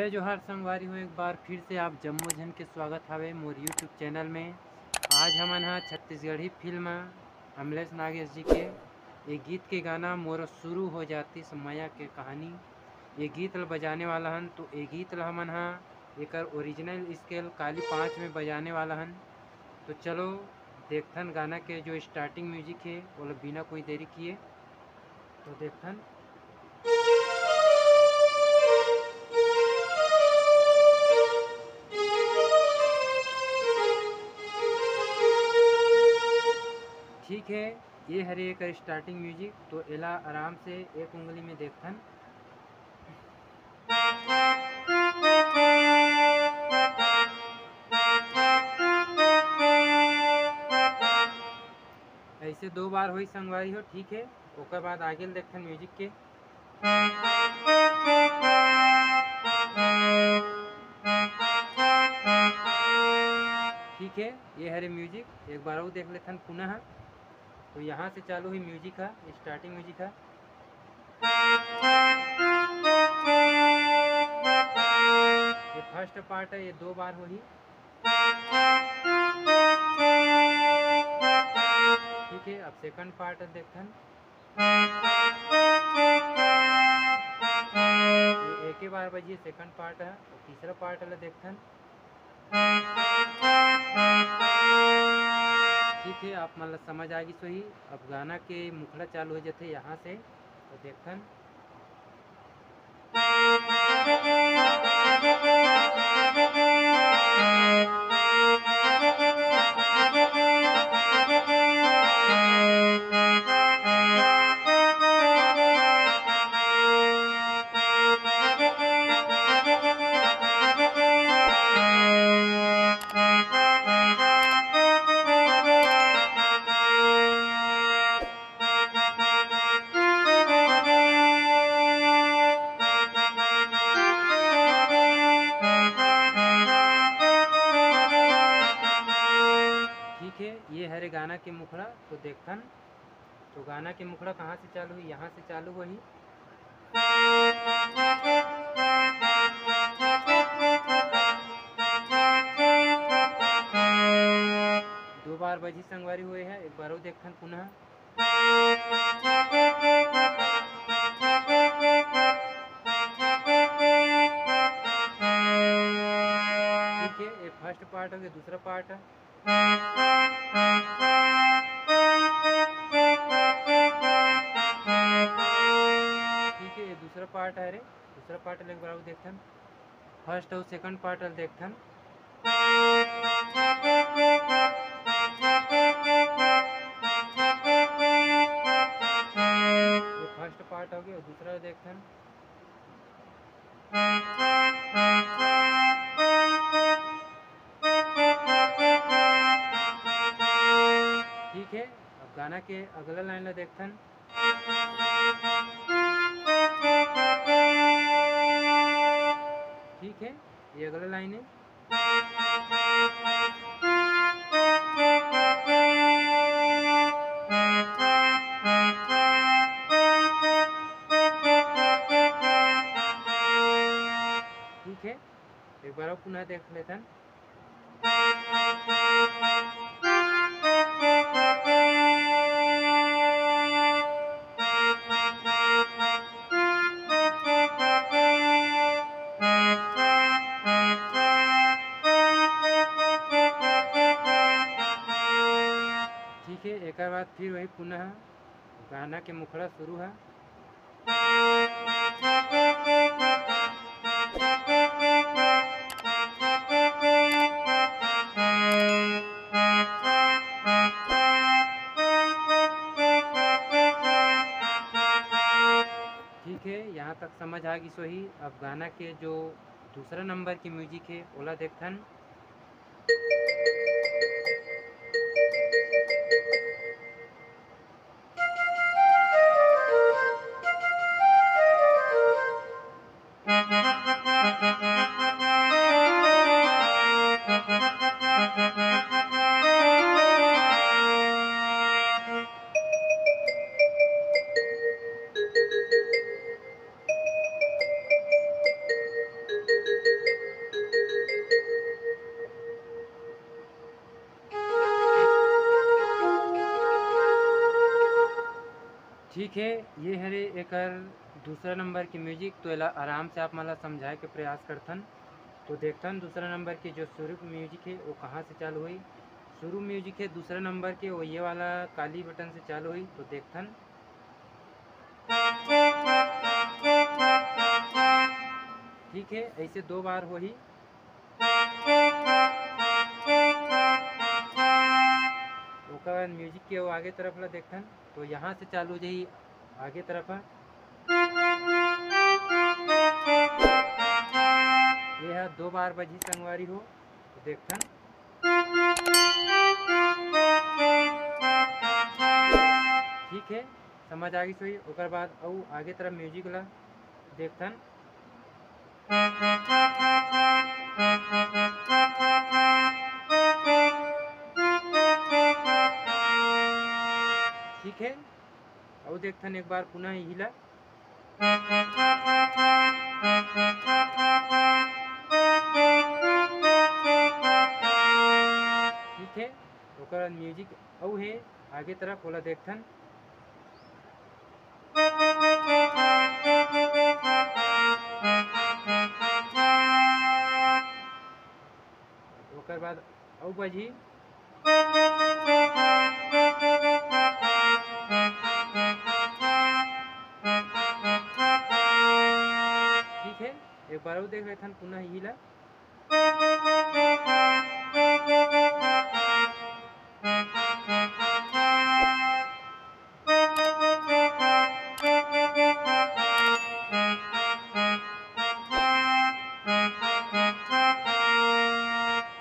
जय जोहार संगवारी हो। एक बार फिर से आप जम्मो जन के स्वागत हवे मोर यूट्यूब चैनल में। आज हमन हा छत्तीसगढ़ी फिल्म अमलेश नागेश जी के ये गीत के गाना मोर शुरू हो जाती समया के कहानी ये गीत ल बजाने वाला हन। तो ये गीत ल हमन हा एकर ओरिजिनल स्केल काली 5 में बजाने वाला हन। तो चलो देखथन गाना के जो स्टार्टिंग म्यूजिक है वो बिना कोई देरी किए तो देखथन। ठीक है, ये हरे एक स्टार्टिंग म्यूजिक। तो एला आराम से एक उंगली में देखथन। ऐसे 2 बार हुई संगवारी हो, ठीक है। ओकर बाद आगे देखथन म्यूजिक के। ठीक है, ये हरे म्यूजिक एक बार और देख लेथन पुनः। तो यहाँ से चालू हुई म्यूजिक है, स्टार्टिंग म्यूजिक है। ये फर्स्ट पार्ट है, ये 2 बार होही। ठीक है, अब सेकंड पार्ट देखथन। ये एक ही बार बजिए सेकंड पार्ट है। और तीसरा पार्ट वाला देखथन। ठीक है, आप मतलब समझ आ गई सही। अब गाना के मुखड़ा चालू हो जाते यहाँ से तो देखथन। ठीक है, ये हरे गाना के मुखड़ा तो देखथन। तो गाना के मुखड़ा कहाँ से चालू हुई? यहाँ से चालू हुई। दो बार बजी संगवारी हुए हैं, एक बार और देखथन पुनः। ठीक है, ये फर्स्ट पार्ट हो गया, दूसरा पार्ट है। ठीक है, ये दूसरा पार्ट है रे। दूसरा पार्ट एक बार देखथन। फर्स्ट और सेकंड पार्ट देखथन। ये फर्स्ट पार्ट हो गया, दूसरा देखथन। ठीक है, अब गाना के अगला लाइन ला देखथन। ठीक है, ये अगला लाइन है। ठीक है, एक बार और पुनः देख लेथन। ठीक है, एक बार फिर वही पुनः गाना के मुखड़ा शुरू है। ठीक है, यहाँ तक समझ आ गई सही। अब गाना के जो दूसरा नंबर की म्यूजिक है ओला देखथन। है, ये हरे एक दूसरा नंबर की म्यूजिक तो एला आराम से आप मला समझाए के प्रयास करथन। तो देखथन दूसरा नंबर की जो शुरू म्यूजिक है वो कहाँ से चालू हुई। शुरू म्यूजिक है दूसरा नंबर के वो ये वाला काली बटन से चालू हुई। तो देखथन ठीक है, ऐसे 2 बार हो ही। ओकर बाद म्यूजिक के वो आगे तरफ ला देखथन तो यहाँ से चालू हो जाही आगे तरफ ये है 2 बार बजी संगवारी हो। तो देखथन ठीक है, समझ आ गई सोई। ओकर बाद औ आगे तरफ म्यूजिक ला देखथन ठीक है, और देखथन एक बार पुनः यही ला ठीक है। ओकर बाद म्यूजिक औ है आगे तरफ ओला देखथन ओकर बाद औ बजी ठीक है, एक बार और देख लेथन पुनः यही ला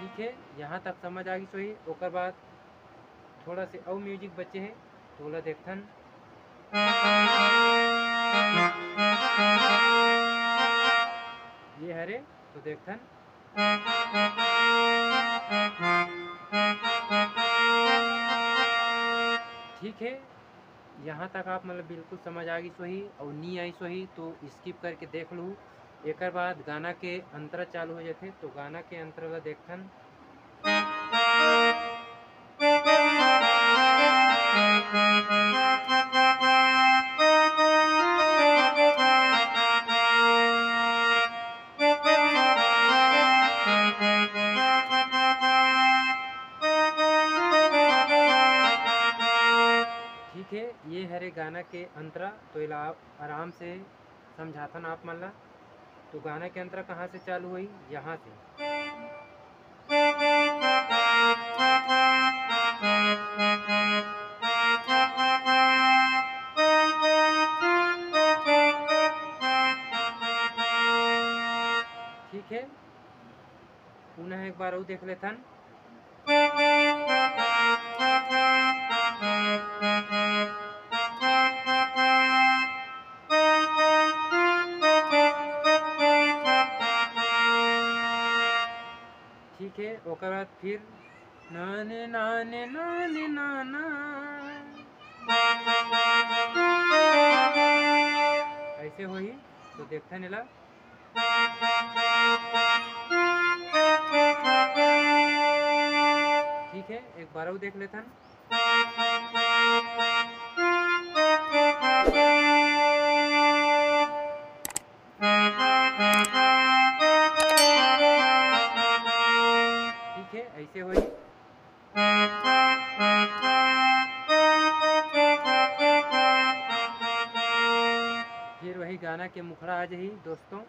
ठीक है, यहाँ तक समझ आ गई सोही। ओकर बाद थोड़ा से और म्यूजिक बचे है तो ओला देखथन ये हरे। तो देखथन ठीक है, यहाँ तक आप मतलब बिल्कुल समझ आ गई सोही और नहीं आई सोही तो स्किप करके देख लूँ। एक बाद गाना के अंतरा चालू हो जाते तो गाना के अंतरा ला देखथन ठीक है, ये हरे गाना के अंतरा तो इला आराम से समझाथन आप मन ला। तो गाना के अंतरा कहाँ से चालू हुई, यहाँ से ठीक है। पुनः एक बार और देख लेथन ठीक है। ओकर बाद फिर नाने नाने नाने नाना ऐसे होही। तो देखथन एला ठीक है, एक बार और देख लेथन ठीक है, ऐसे होई। फिर वही गाना के मुखड़ा आ जाही दोस्तों।